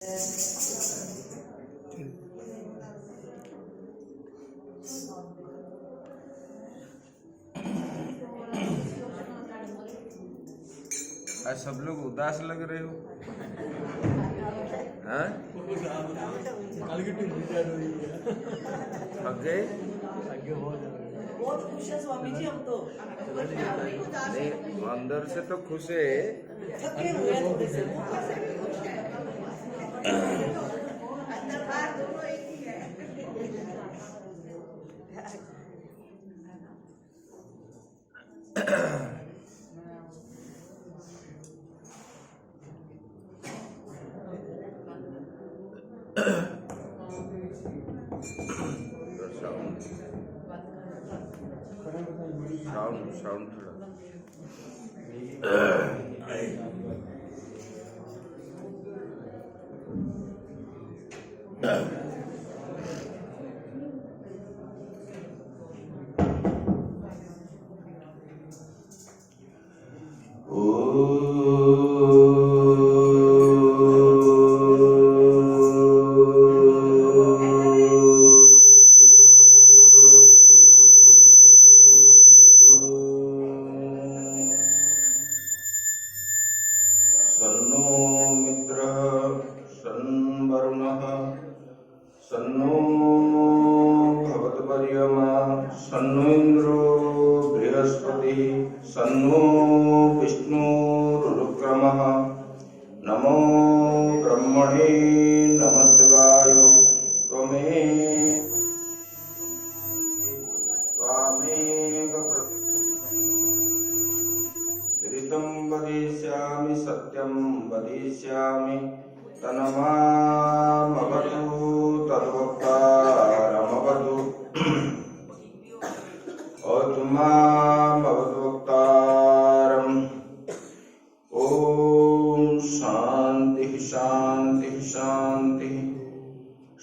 आज सब लोग उदास लग रहे हो। हाँ? थक गए? बहुत खुश है स्वामी जी हम तो। नहीं, अंदर से तो खुश है। थके हुए हैं थोड़े से। अंदर बाहर दोनों एक ही है। साउंड थोड़ा सन्नो मित्रः सन्वरुणः सन्नो भगवद्वर्यमा सन्नो इन्द्रो बृहस्पतिः सन्नो विष्णुरुक्रमः नमो ब्रह्मणे नमस्तेवाय त्वामेव ऋतं वदिष्यामि सत्यं वदिष्यामि तन्मामवतु तद्वक्तारमवतु अवतु मामवतु वक्तारम्। ॐ शान्तिः शान्तिः शान्तिः।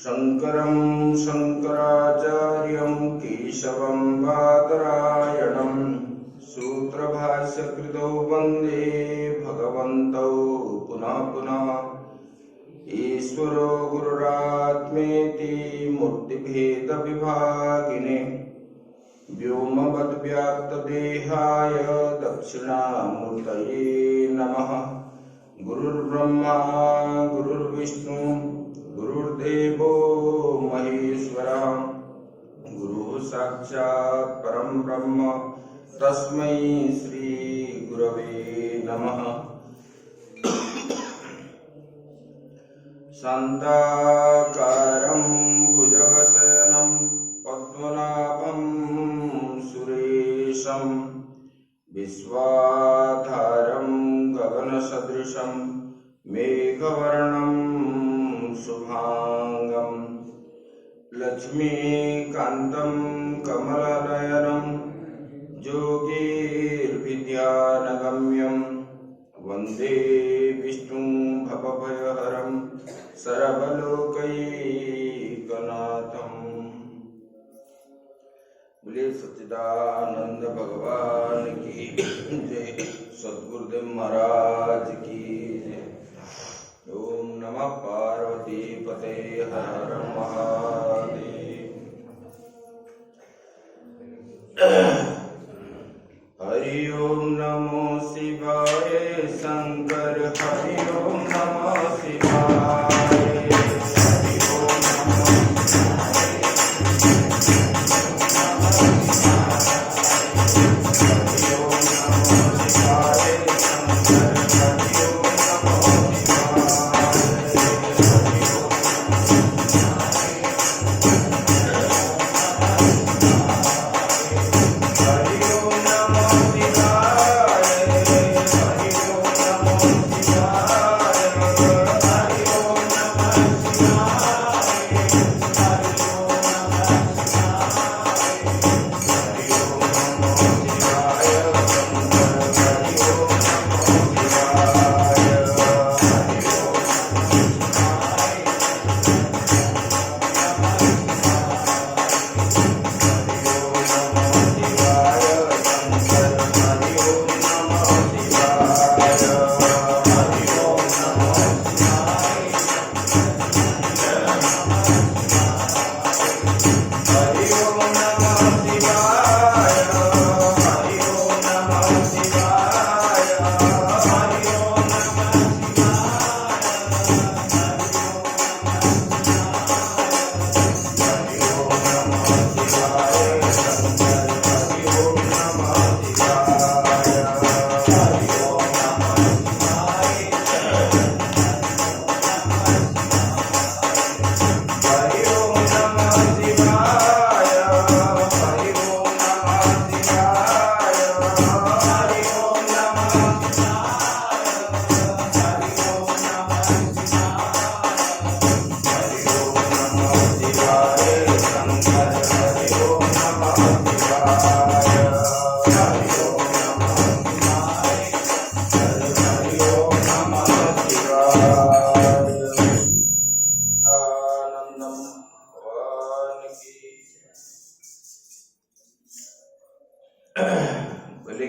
शङ्करं शङ्कराचार्यं केशवं बादरायणं सूत्रभाष्यकृतौ वन्दे भगवन्तौ पुनः पुनः। ईश्वरो गुरुरात्मेति मूर्तिभेदविभागिने व्योमवद्व्याप्तदेहाय दक्षिणामूर्तये नमः। गुरुर्ब्रह्मा गुरुर्विष्णु गुरुर्देवो महेश्वरः गुरुः साक्षात् परं ब्रह्म तस्मै श्री गुरवे नमः। शान्ताकारं भुजगशयनं पद्मनाभं सुरेशं विश्वाधारं गगनसदृशं मेघवर्णं शुभांगं लक्ष्मीकान्तं कमलनयनं योगीर्विद्यानगम्यं वन्दे विष्णुं भवभयहरं सर्वलोकैकनाथम्। बोले सच्चिदानंद भगवान की जय, सद्गुरुदेव महाराज की जय। ओम नमः पार्वती पते हर महादेव। हरि ओम नमो शिवाय शंकर हरि ओम नमो शिवाय।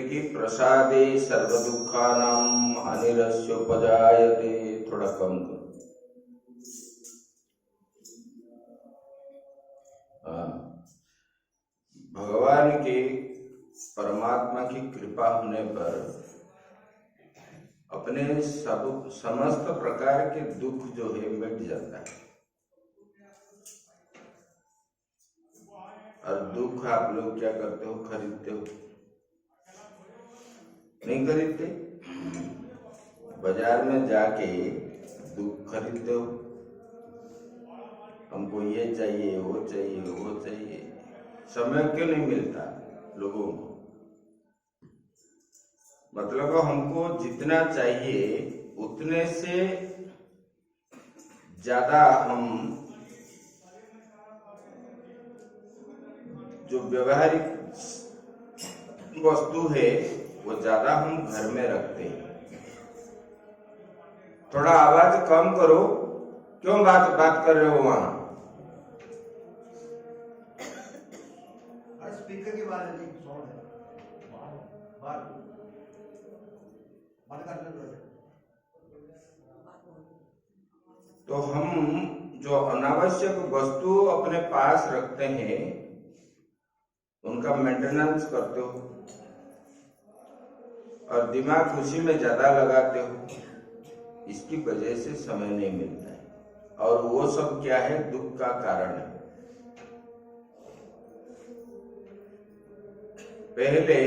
कि प्रसादे सर्व दुखानाम हानिरस्योपजायते। थोड़ा कम करो। भगवान के परमात्मा की कृपा होने पर अपने समस्त प्रकार के दुख जो है मिट जाता है। और दुख आप लोग क्या करते हो, खरीदते हो? नहीं खरीदते? बाजार में जाके दुख खरीदते हो, हमको ये चाहिए, वो चाहिए, वो चाहिए। समय क्यों नहीं मिलता लोगों को? मतलब हमको जितना चाहिए उतने से ज्यादा हम जो व्यवहारिक वस्तु है वो ज्यादा हम घर में रखते हैं। थोड़ा आवाज कम करो। क्यों बात कर रहे हो वहां? स्पीकर के बारे में साउंड है बाहर बंद करने दो। तो हम जो अनावश्यक वस्तु अपने पास रखते हैं उनका मेंटेनेंस करते हो और दिमाग उसी में ज्यादा लगाते हो। इसकी वजह से समय नहीं मिलता है और वो सब क्या है, दुख का कारण है। पहले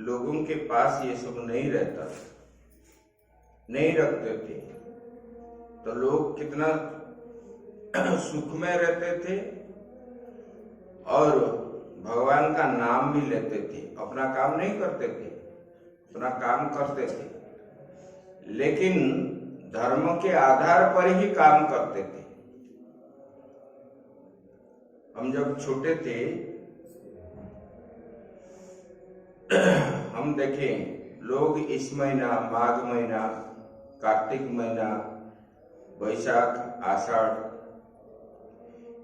लोगों के पास ये सब नहीं रहता, नहीं रखते थे तो लोग कितना सुख में रहते थे और भगवान का नाम भी लेते थे। अपना काम नहीं करते थे, अपना काम करते थे, लेकिन धर्म के आधार पर ही काम करते थे। हम जब छोटे थे हम देखें लोग इस महीना, माघ महीना, कार्तिक महीना, वैशाख, आषाढ़,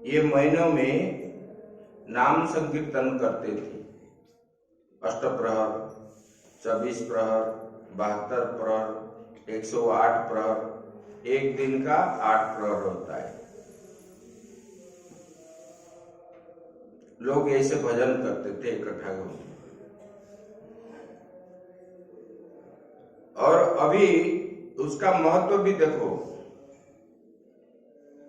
ये महीनों में नाम संकीर्तन करते थे। अष्टप्रहर, 24 प्रहर, 72 प्रहर, 108 प्रहर, एक दिन का 8 प्रहर होता है। लोग ऐसे भजन करते थे इकट्ठा होकर। और अभी उसका महत्व भी देखो,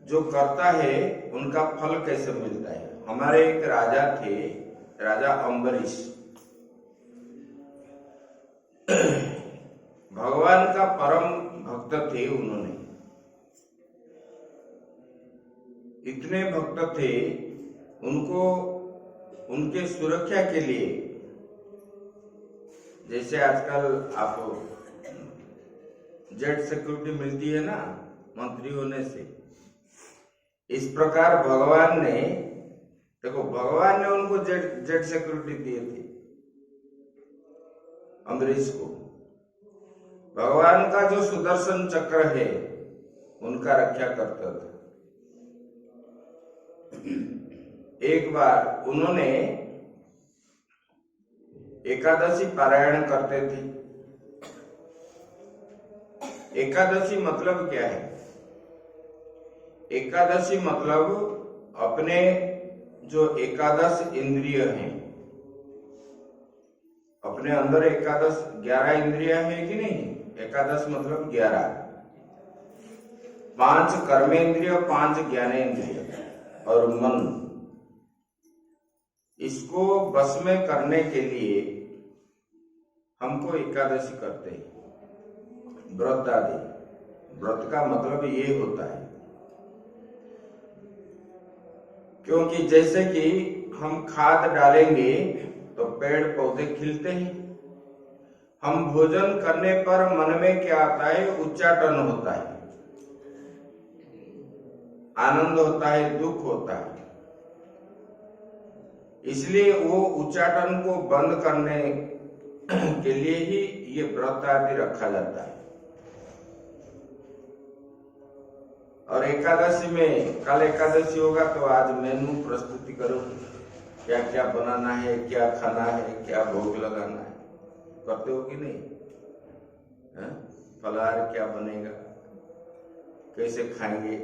जो करता है उनका फल कैसे मिलता है। हमारे एक राजा थे, राजा अम्बरीश। भगवान का परम भक्त थे। उन्होंने इतने भक्त थे, उनको उनके सुरक्षा के लिए, जैसे आजकल आप जेट सिक्योरिटी मिलती है ना मंत्री होने से, इस प्रकार भगवान ने, देखो भगवान ने उनको जेट सिक्योरिटी दिए थे अम्बरीश को। भगवान का जो सुदर्शन चक्र है उनका रक्षा करता था। एक बार उन्होंने एकादशी पारायण करते थे। एकादशी मतलब क्या है? एकादशी मतलब अपने जो एकादश इंद्रिय हैं, अपने अंदर एकादश 11 इंद्रिय है कि नहीं? एकादश मतलब 11, 5 कर्मेंद्रिय, 5 ज्ञानेंद्रिय और मन। इसको बस में करने के लिए हमको एकादशी करते हैं, व्रत आदि। व्रत का मतलब ये होता है, क्योंकि जैसे कि हम खाद डालेंगे तो पेड़ पौधे खिलते हैं। हम भोजन करने पर मन में क्या आता है? उच्चाटन होता है, आनंद होता है, दुख होता है। इसलिए वो उच्चाटन को बंद करने के लिए ही ये व्रत आदि रखा जाता है। और एकादशी में, कल एकादशी होगा तो आज मेनू प्रस्तुति करो, क्या क्या बनाना है, क्या खाना है, क्या भोग लगाना है। करते हो कि नहीं? हाँ? फलाहार क्या बनेगा, कैसे खाएंगे?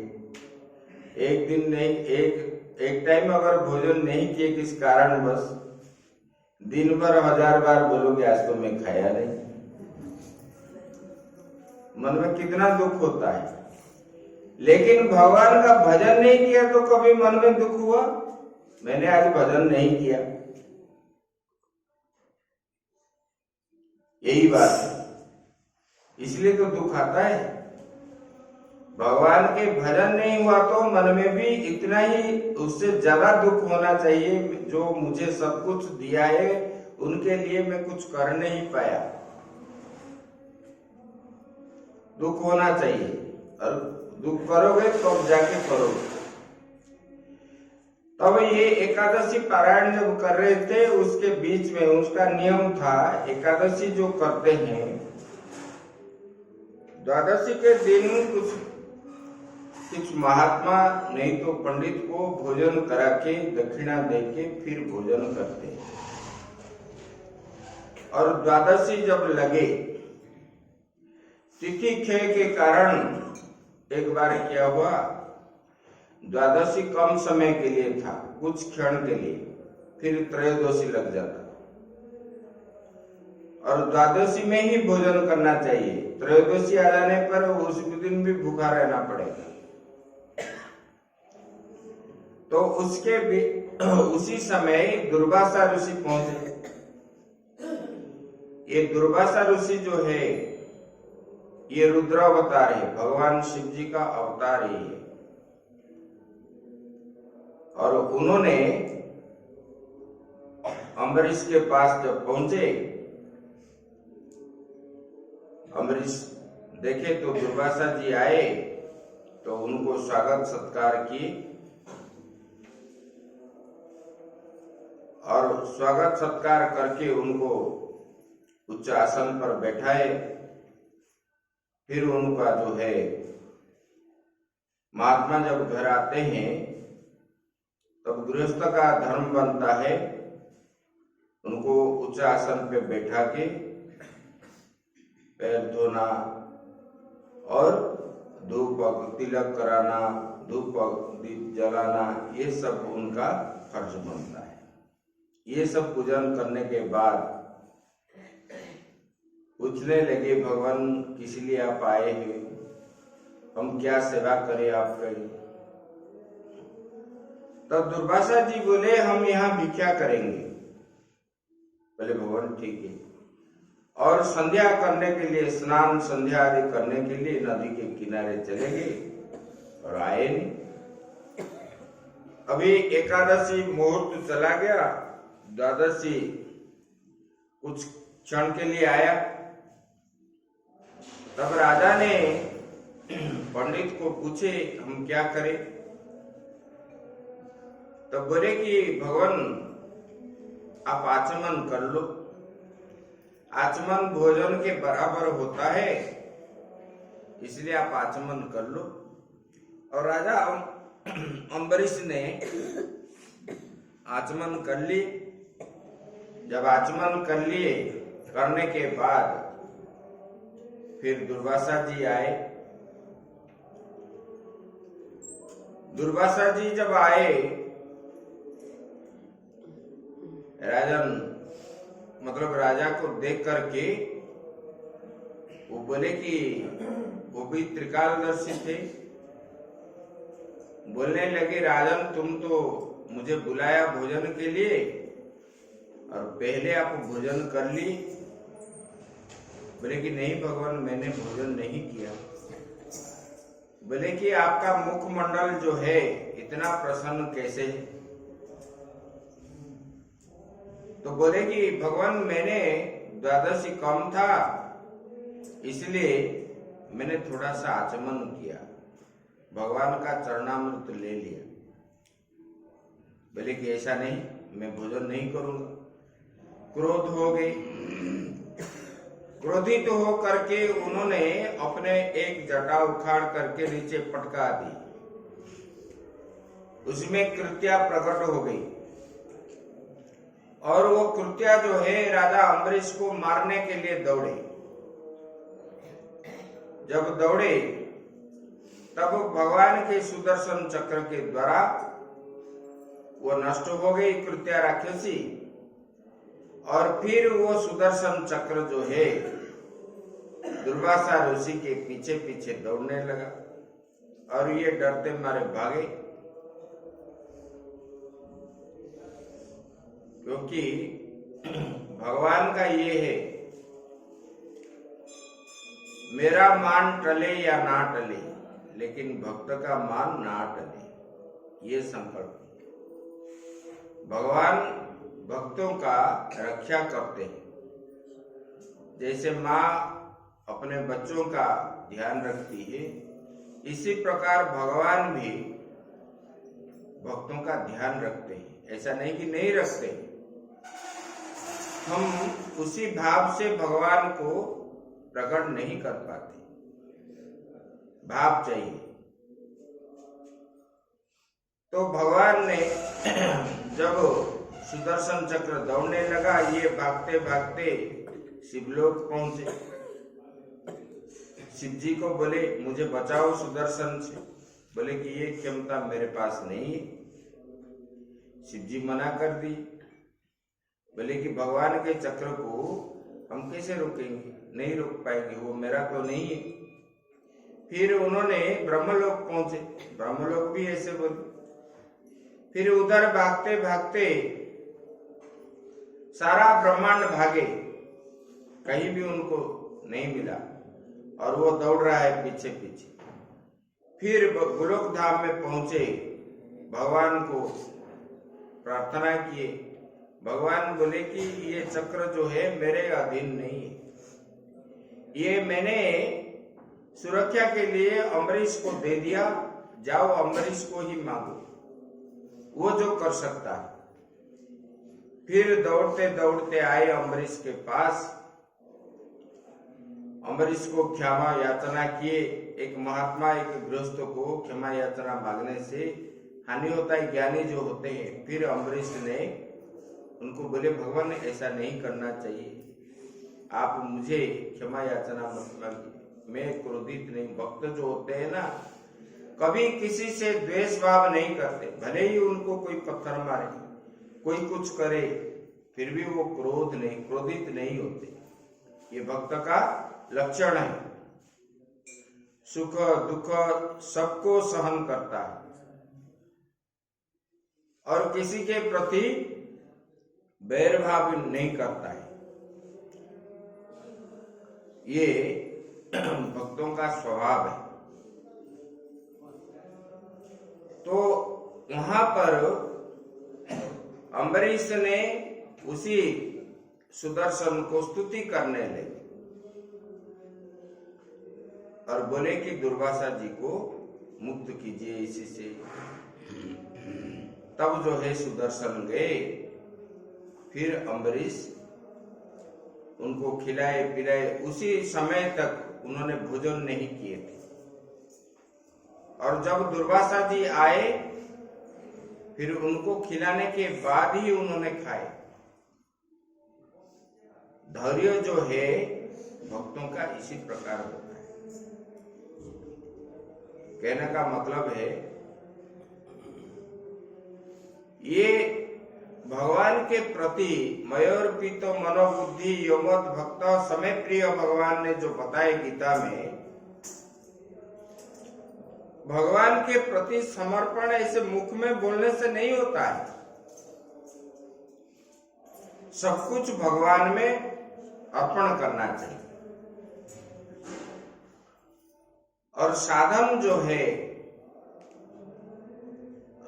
एक दिन नहीं, एक टाइम अगर भोजन नहीं किए किस कारण बस, दिन भर 1000 बार बोलोगे आज तो मैं खाया नहीं, मन में कितना दुख होता है। लेकिन भगवान का भजन नहीं किया तो कभी मन में दुख हुआ? मैंने आज भजन नहीं किया, यही बात है, इसलिए तो दुख आता है। भगवान के भजन नहीं हुआ तो मन में भी इतना ही, उससे ज्यादा दुख होना चाहिए, जो मुझे सब कुछ दिया है उनके लिए मैं कुछ कर नहीं पाया, दुख होना चाहिए। और दुख करोगे तो जाके करोगे। तब ये एकादशी पारायण जब कर रहे थे, उसके बीच में उसका नियम था, एकादशी जो करते हैं द्वादशी के दिन कुछ महात्मा नहीं तो पंडित को भोजन करा के दक्षिणा दे के फिर भोजन करते हैं। और द्वादशी जब लगे, तिथि क्षय के कारण एक बार क्या हुआ, द्वादशी कम समय के लिए था, कुछ क्षण के लिए, फिर त्रयोदशी लग जाता। और द्वादशी में ही भोजन करना चाहिए, त्रयोदशी आ जाने पर उस दिन भी भूखा रहना पड़ेगा। तो उसके भी उसी समय दुर्वासा ऋषि पहुंचे। ये दुर्वासा ऋषि जो है ये रुद्र अवतार है, भगवान शिव जी का अवतार ही है। और उन्होंने अम्बरीश के पास जब पहुंचे, अम्बरीश देखे तो दुर्वासा जी आए तो उनको स्वागत सत्कार किए और स्वागत सत्कार करके उनको उच्च आसन पर बैठाए। फिर उनका जो है, महात्मा जब घर आते हैं तब गृहस्थ का धर्म बनता है उनको उच्च आसन पे बैठा के पैर धोना और धूप तिलक कराना, धूप दीप जलाना, ये सब उनका फर्ज बनता है। ये सब पूजन करने के बाद पूछने लगे, भगवान किस लिए आप आए हैं, हम क्या सेवा करें आपकी? तब दुर्वासा जी बोले, हम यहाँ भिक्षा करेंगे। बोले भगवान ठीक है। और संध्या करने के लिए, स्नान संध्या आदि करने के लिए नदी के किनारे चले गए और आए नहीं। अभी एकादशी मुहूर्त चला गया, द्वादशी कुछ क्षण के लिए आया। तब राजा ने पंडित को पूछे, हम क्या करें? तब बोले कि भगवान आप आचमन कर लो, आचमन भोजन के बराबर होता है, इसलिए आप आचमन कर लो। और राजा अम्बरीश ने आचमन कर ली। जब आचमन कर लिए, करने के बाद फिर दुर्वासा जी आए। दुर्वासा जी जब आए, राजन मतलब राजा को देख करके वो बोले कि वो भी त्रिकालदर्शी थे। बोलने लगे, राजन तुम तो मुझे बुलाया भोजन के लिए और पहले आप भोजन कर ली। बोले कि नहीं भगवान, मैंने भोजन नहीं किया। बोले कि आपका मुखमंडल जो है इतना प्रसन्न कैसे है? तो बोले कि भगवान मैंने द्वादशी कम था, इसलिए मैंने थोड़ा सा आचमन किया, भगवान का चरणामृत ले लिया। बोले कि ऐसा नहीं, मैं भोजन नहीं करूंगा। क्रोध हो गई। क्रोधित हो करके उन्होंने अपने एक जटा उखाड़ करके नीचे पटका दी, उसमें कृत्या प्रकट हो गई और वो कृत्या जो है राजा अम्बरीश को मारने के लिए दौड़े। जब दौड़े तब भगवान के सुदर्शन चक्र के द्वारा वो नष्ट हो गई कृत्या राक्षसी, और फिर वो सुदर्शन चक्र जो है दुर्वासा ऋषि के पीछे पीछे दौड़ने लगा, और ये डरते मारे भागे, क्योंकि भगवान का ये है, मेरा मान टले या ना टले, लेकिन भक्त का मान ना टले, ये संकल्प। भगवान भक्तों का रक्षा करते हैं, जैसे माँ अपने बच्चों का ध्यान रखती है, इसी प्रकार भगवान भी भक्तों का ध्यान रखते हैं। ऐसा नहीं कि नहीं रखते, हम उसी भाव से भगवान को प्रकट नहीं कर पाते, भाव चाहिए। तो भगवान ने जब सुदर्शन चक्र दौड़ने लगा, ये भागते भागते शिवलोक पहुंचे। शिव जी को बोले मुझे बचाओ सुदर्शन से, बोले कि ये क्षमता मेरे पास नहीं है। शिव जी मना कर दी, बोले कि भगवान के चक्र को हम कैसे रोकेंगे, नहीं रोक पाएंगे, वो मेरा तो नहीं है। फिर उन्होंने ब्रह्मलोक पहुंचे, ब्रह्मलोक भी ऐसे बोले। फिर उधर भागते भागते सारा ब्रह्मांड भागे, कहीं भी उनको नहीं मिला, और वो दौड़ रहा है पीछे पीछे। फिर गोलोक धाम में पहुंचे, भगवान को प्रार्थना किए। भगवान बोले कि ये चक्र जो है मेरे अधीन नहीं है, ये मैंने सुरक्षा के लिए अम्बरीश को दे दिया, जाओ अम्बरीश को ही मांगो, वो जो कर सकता है। फिर दौड़ते दौड़ते आए अम्बरीश के पास, अम्बरीश को क्षमा याचना किए। एक महात्मा एक गृहस्थ को क्षमा याचना मांगने से हानि होता है, ज्ञानी जो होते हैं। फिर अम्बरीश ने उनको बोले भगवान ऐसा नहीं करना चाहिए, आप मुझे क्षमा याचना मत मांगिए, मैं क्रोधित नहीं। भक्त जो होते हैं ना, कभी किसी से द्वेष भाव नहीं करते, भले ही उनको कोई पत्थर मारे, कोई कुछ करे, फिर भी वो क्रोधित नहीं होते। ये भक्त का लक्षण है। सुख दुख सबको सहन करता है, और किसी के प्रति बैर भाव नहीं करता है। ये भक्तों का स्वभाव है। तो वहां पर अम्बरीश ने उसी सुदर्शन को स्तुति करने लगे और बोले कि दुर्वासा जी को मुक्त कीजिए इसी से। तब जो है सुदर्शन गए, फिर अम्बरीश उनको खिलाए पिलाए। उसी समय तक उन्होंने भोजन नहीं किए थे, और जब दुर्वासा जी आए फिर उनको खिलाने के बाद ही उन्होंने खाए। धैर्य जो है भक्तों का इसी प्रकार होता है। कहने का मतलब है ये भगवान के प्रति मयोर्पित मनोबुद्धि योमत भक्त समय प्रिय भगवान ने जो बताए गीता में, भगवान के प्रति समर्पण ऐसे मुख में बोलने से नहीं होता है। सब कुछ भगवान में अर्पण करना चाहिए। और साधन जो है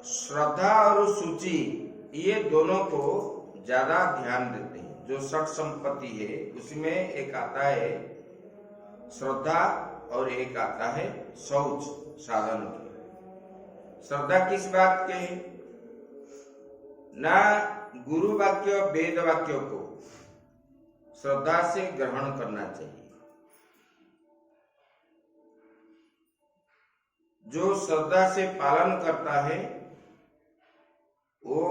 श्रद्धा और सूची, ये दोनों को ज्यादा ध्यान देते हैं। जो षट संपत्ति है उसमें एक आता है श्रद्धा और एक आता है शौच। साधन के श्रद्धा किस बात के है? ना गुरु वाक्य वेद वाक्य को श्रद्धा से ग्रहण करना चाहिए। जो श्रद्धा से पालन करता है वो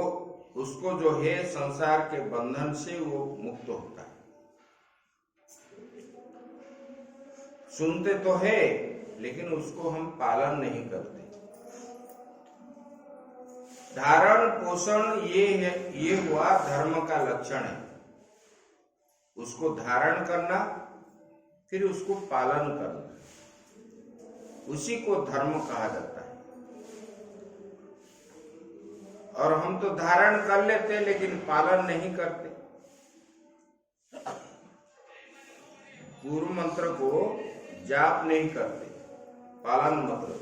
उसको जो है संसार के बंधन से वो मुक्त होता है। सुनते तो है लेकिन उसको हम पालन नहीं करते। धारण पोषण ये हुआ धर्म का लक्षण है। उसको धारण करना, फिर उसको पालन करना, उसी को धर्म कहा जाता है। और हम तो धारण कर लेते लेकिन पालन नहीं करते। पूर्व मंत्र को जाप नहीं करते, पालन मतलब।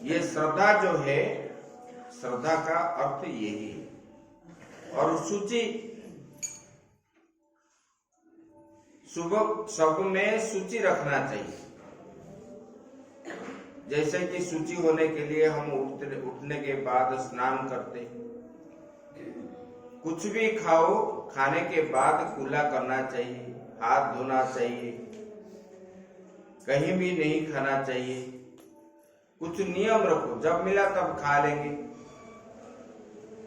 ये श्रद्धा जो है, श्रद्धा का अर्थ यही है। और शुचि, सुबह सब में शुचि रखना चाहिए। जैसे कि शुचि होने के लिए हम उठने के बाद स्नान करते, कुछ भी खाओ खाने के बाद कुल्ला करना चाहिए, हाथ धोना चाहिए, कहीं भी नहीं खाना चाहिए। कुछ नियम रखो, जब मिला तब खा लेंगे,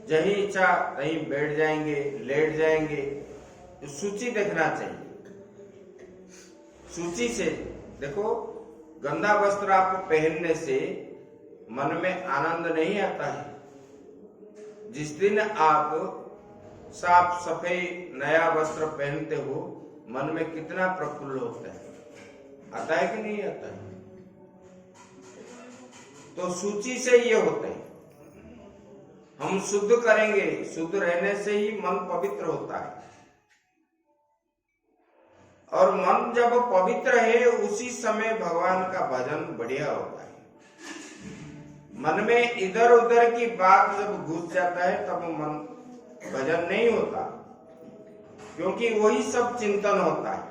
जहीं इच्छा कहीं बैठ जाएंगे, लेट जाएंगे। तो सूची देखना चाहिए। सूची से देखो, गंदा वस्त्र आप पहनने से मन में आनंद नहीं आता है। जिस दिन आप साफ सफाई नया वस्त्र पहनते हो, मन में कितना प्रफुल्ल होता है, आता है कि नहीं आता है? तो सूची से ये होता है। हम शुद्ध करेंगे, शुद्ध रहने से ही मन पवित्र होता है। और मन जब पवित्र है, उसी समय भगवान का भजन बढ़िया होता है। मन में इधर उधर की बात जब घुस जाता है, तब मन भजन नहीं होता, क्योंकि वही सब चिंतन होता है।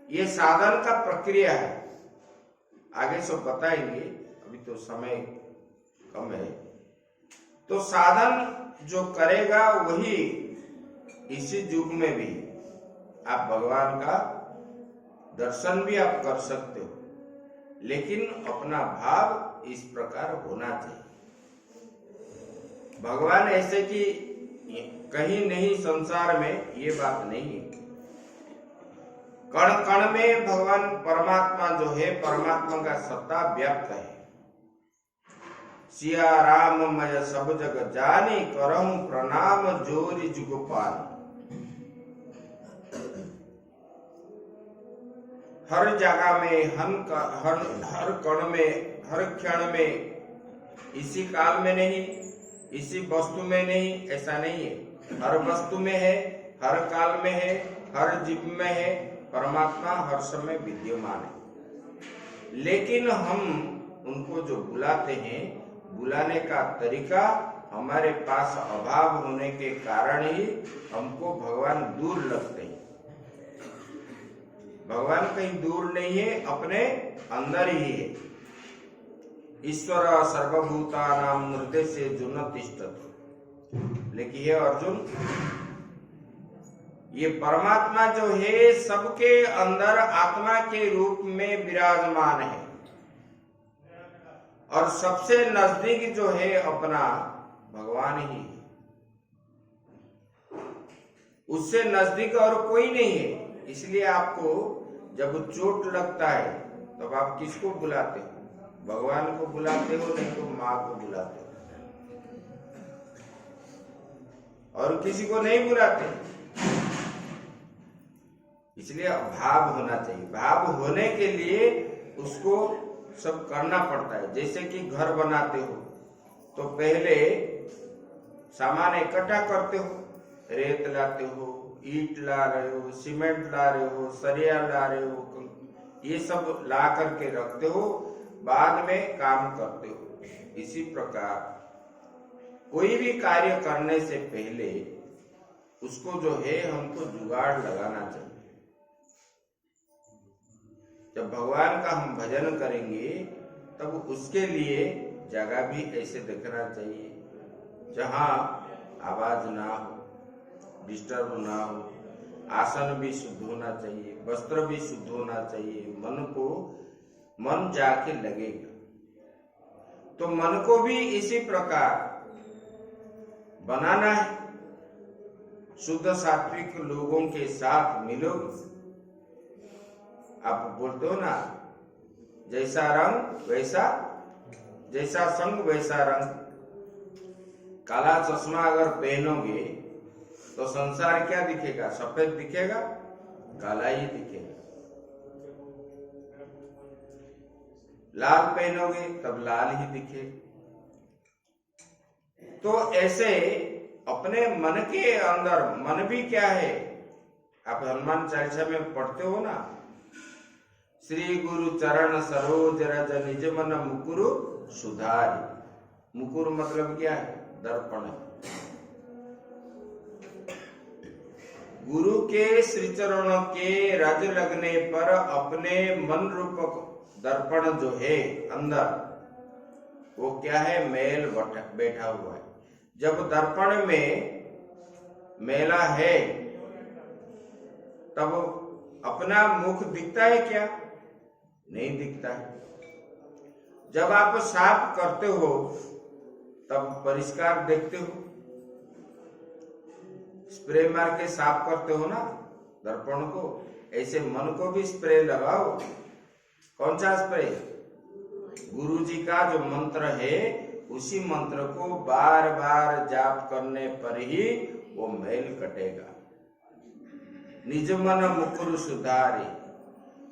ये साधन का प्रक्रिया है, आगे सब बताएंगे, अभी तो समय कम है। तो साधन जो करेगा वही इसी युग में भी आप भगवान का दर्शन भी आप कर सकते हो, लेकिन अपना भाव इस प्रकार होना चाहिए। भगवान ऐसे कि कहीं नहीं संसार में, ये बात नहीं है। कण कण में भगवान परमात्मा जो है, परमात्मा का सत्ता व्याप्त है। सिया राम मय सब जग जानी, करहूं प्रणाम जोरि जुगपाल। हर जगह में, हर कण में, हर क्षण में, इसी काल में नहीं, इसी वस्तु में नहीं, ऐसा नहीं है। हर वस्तु में है, हर काल में है, हर जीव में है। परमात्मा हर समय विद्यमान है। लेकिन हम उनको जो बुलाते हैं, बुलाने का तरीका हमारे पास अभाव होने के कारण ही हमको भगवान दूर लगते हैं। भगवान कहीं दूर नहीं है, अपने अंदर ही है। ईश्वर सर्वभूतानां हृदये जुन तिष्ठति। लेकिन ये अर्जुन, ये परमात्मा जो है सबके अंदर आत्मा के रूप में विराजमान है। और सबसे नजदीक जो है अपना भगवान ही है। उससे नजदीक और कोई नहीं है। इसलिए आपको जब चोट लगता है तब आप किसको बुलाते हो? भगवान को बुलाते हो, नहीं तो माँ को बुलाते हो, और किसी को नहीं बुलाते। इसलिए भाव होना चाहिए। भाव होने के लिए उसको सब करना पड़ता है। जैसे कि घर बनाते हो तो पहले सामान इकट्ठा करते हो, रेत लाते हो, ईंट ला रहे हो, सीमेंट ला रहे हो, सरिया ला रहे हो, ये सब ला करके रखते हो, बाद में काम करते हो। इसी प्रकार कोई भी कार्य करने से पहले उसको जो है हमको जुगाड़ लगाना चाहिए। जब भगवान का हम भजन करेंगे तब उसके लिए जगह भी ऐसे देखना चाहिए जहां आवाज ना हो, डिस्टर्ब ना हो, आसन भी शुद्ध होना चाहिए, वस्त्र भी शुद्ध होना चाहिए, मन जाके लगेगा। तो मन को भी इसी प्रकार बनाना है। शुद्ध सात्विक लोगों के साथ मिलोगे। आप बोलते हो ना, जैसा रंग वैसा, जैसा संग वैसा रंग। काला चश्मा अगर पहनोगे तो संसार क्या दिखेगा? सफेद दिखेगा? काला ही दिखेगा। लाल पहनोगे तब लाल ही दिखेगा। तो ऐसे अपने मन के अंदर, मन भी क्या है? आप हनुमान चालीसा में पढ़ते हो ना, श्री गुरु चरण सरोज रज निज मन मुकुरु सुधारी। मुकुर मतलब क्या है? दर्पण। गुरु के श्री चरणों के रज लगने पर अपने मन रूप दर्पण जो है अंदर, वो क्या है? मैल बैठा हुआ है। जब दर्पण में मैला है तब अपना मुख दिखता है क्या? नहीं दिखता है। जब आप साफ करते हो तब परिष्कार देखते हो। स्प्रे मार के साफ करते हो ना दर्पण को, ऐसे मन को भी स्प्रे लगाओ। कौन सा स्प्रे? गुरु जी का जो मंत्र है, उसी मंत्र को बार बार जाप करने पर ही वो मैल कटेगा। निज मन मुकुर सुधारी,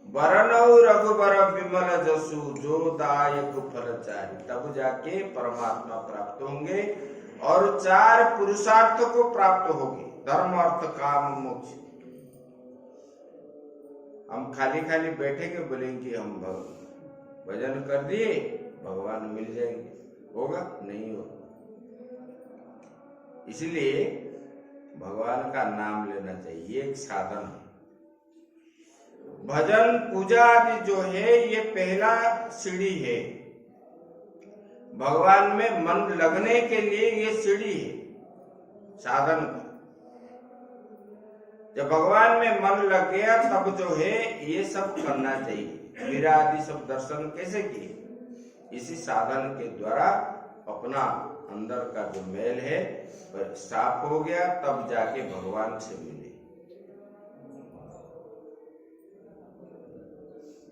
बरनऊ रघुबर विमल जसु, जो दायक फलचारी। तब जाके परमात्मा प्राप्त होंगे और 4 पुरुषार्थ को प्राप्त होंगे, धर्म अर्थ काम मोक्ष। हम खाली खाली बैठेंगे, बोलेंगे हम भजन कर दिए, भगवान मिल जाएंगे, होगा? नहीं होगा। इसलिए भगवान का नाम लेना चाहिए, ये एक साधन है। भजन पूजा आदि जो है ये पहला सीढ़ी है। भगवान में मन लगने के लिए ये सीढ़ी है साधन का। जब भगवान में मन लग गया तब जो है ये सब करना चाहिए। मीरा आदि सब दर्शन कैसे किए? इसी साधन के द्वारा अपना अंदर का जो मैल है साफ हो गया, तब जाके भगवान से मिले।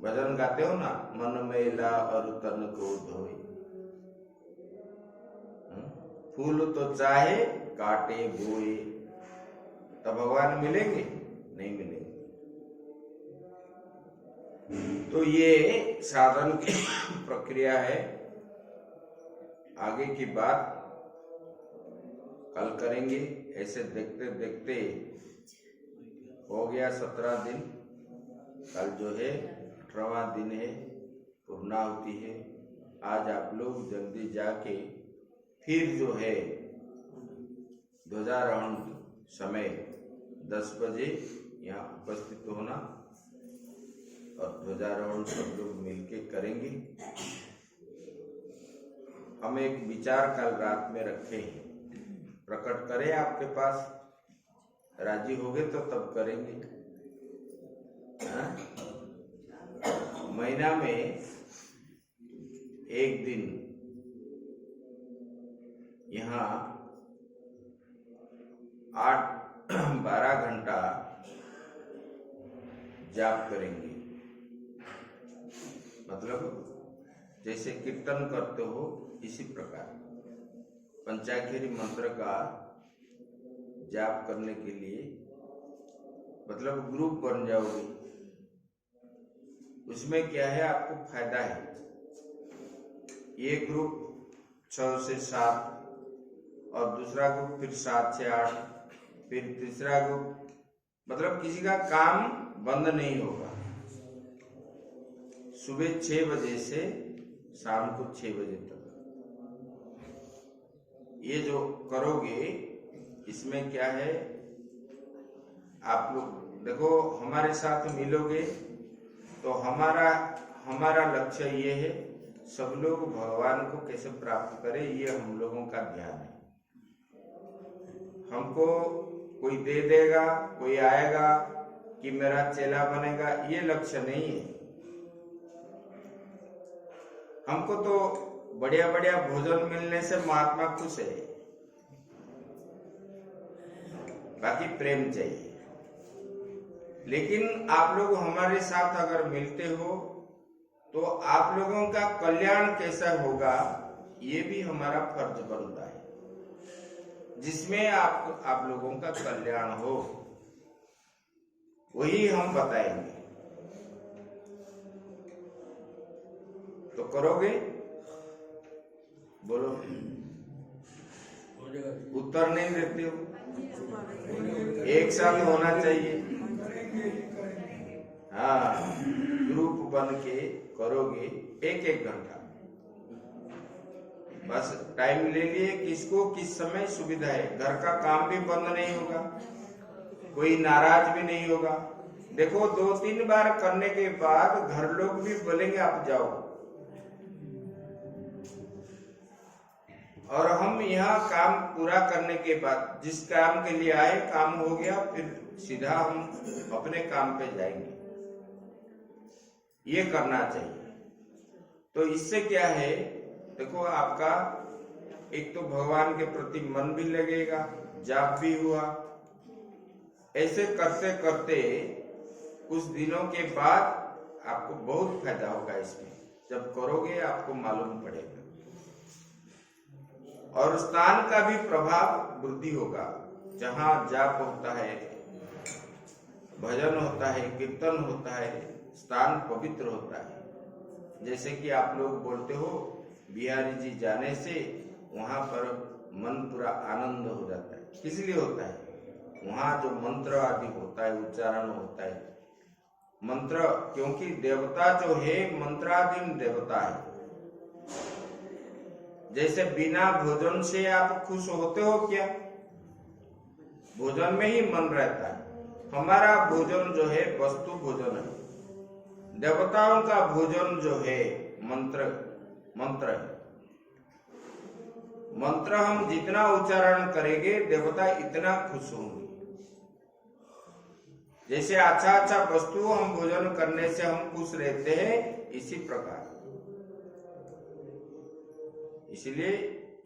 भजन गाते हो ना, मन मैला और तन को धोए, फूल तो चाहे काटे बोए, तब भगवान मिलेंगे? नहीं मिलेंगे। तो ये साधन की प्रक्रिया है। आगे की बात कल करेंगे। ऐसे देखते देखते हो गया 17 दिन। कल जो है 18वां दिन है, पूर्णाहुति है। आज आप लोग जल्दी जाके फिर जो है ध्वजारोहण समय 10 बजे यहाँ उपस्थित होना और ध्वजारोहण सब लोग मिलके करेंगे। हम एक विचार कल रात में रखे हैं, प्रकट करें आपके पास, राजी होगे तो तब करेंगे। महीना में एक दिन यहाँ 8-12 घंटा जाप करेंगे। मतलब जैसे कीर्तन करते हो इसी प्रकार पंचाक्षरी मंत्र का जाप करने के लिए, मतलब ग्रुप बन जाओगे। उसमें क्या है, आपको फायदा है। ये ग्रुप 6 से 7 और दूसरा ग्रुप फिर 7 से 8, फिर तीसरा ग्रुप, मतलब किसी का काम बंद नहीं होगा। सुबह 6 बजे से शाम को 6 बजे तक ये जो करोगे, इसमें क्या है, आप लोग देखो हमारे साथ मिलोगे तो हमारा लक्ष्य ये है, सब लोग भगवान को कैसे प्राप्त करें, ये हम लोगों का ध्यान है। हमको कोई दे देगा, कोई आएगा कि मेरा चेला बनेगा, ये लक्ष्य नहीं है। हमको तो बढ़िया बढ़िया भोजन मिलने से महात्मा खुश है। बाकी प्रेम चाहिए। लेकिन आप लोग हमारे साथ अगर मिलते हो तो आप लोगों का कल्याण कैसा होगा ये भी हमारा फर्ज बनता है, जिसमें आप लोगों का कल्याण हो वही हम बताएंगे। तो करोगे? बोलो, उत्तर नहीं देते हो? एक साथ होना चाहिए। हाँ, ग्रुप बन के करोगे 1-1 घंटा, बस टाइम ले लिए। किसको किस समय सुविधा है, घर का काम भी बंद नहीं होगा, कोई नाराज भी नहीं होगा। देखो 2-3 बार करने के बाद घर लोग भी बोलेंगे आप जाओ, और हम यहाँ काम पूरा करने के बाद जिस काम के लिए आए काम हो गया, फिर सीधा हम अपने काम पे जाएंगे। ये करना चाहिए। तो इससे क्या है, देखो आपका एक तो भगवान के प्रति मन भी लगेगा, जाप भी हुआ। ऐसे करते करते कुछ दिनों के बाद आपको बहुत फायदा होगा इसमें। जब करोगे आपको मालूम पड़ेगा। और स्थान का भी प्रभाव वृद्धि होगा। जहाँ जाप होता है, भजन होता है, कीर्तन होता है, स्थान पवित्र होता है। जैसे कि आप लोग बोलते हो बिहारी जी जाने से वहां पर मन पूरा आनंद हो जाता है। किस लिए होता है? वहां जो मंत्र आदि होता है, उच्चारण होता है, मंत्र, क्योंकि देवता जो है मंत्राधीन देवता है। जैसे बिना भोजन से आप खुश होते हो क्या? भोजन में ही मन रहता है। हमारा भोजन जो है वस्तु भोजन है, देवताओं का भोजन जो है मंत्र है। मंत्र हम जितना उच्चारण करेंगे देवता इतना खुश होंगे। जैसे अच्छा वस्तु हम भोजन करने से हम खुश रहते हैं, इसी प्रकार इसलिए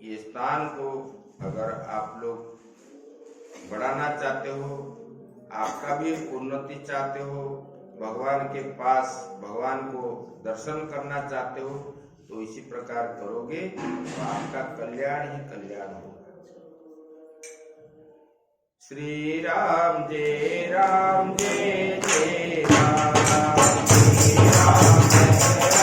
ये स्थान को अगर आप लोग बढ़ाना चाहते हो, आपका भी उन्नति चाहते हो, भगवान के पास भगवान को दर्शन करना चाहते हो, तो इसी प्रकार करोगे तो आपका कल्याण ही कल्याण होगा। श्री राम जय राम जय जय राम, श्री राम जय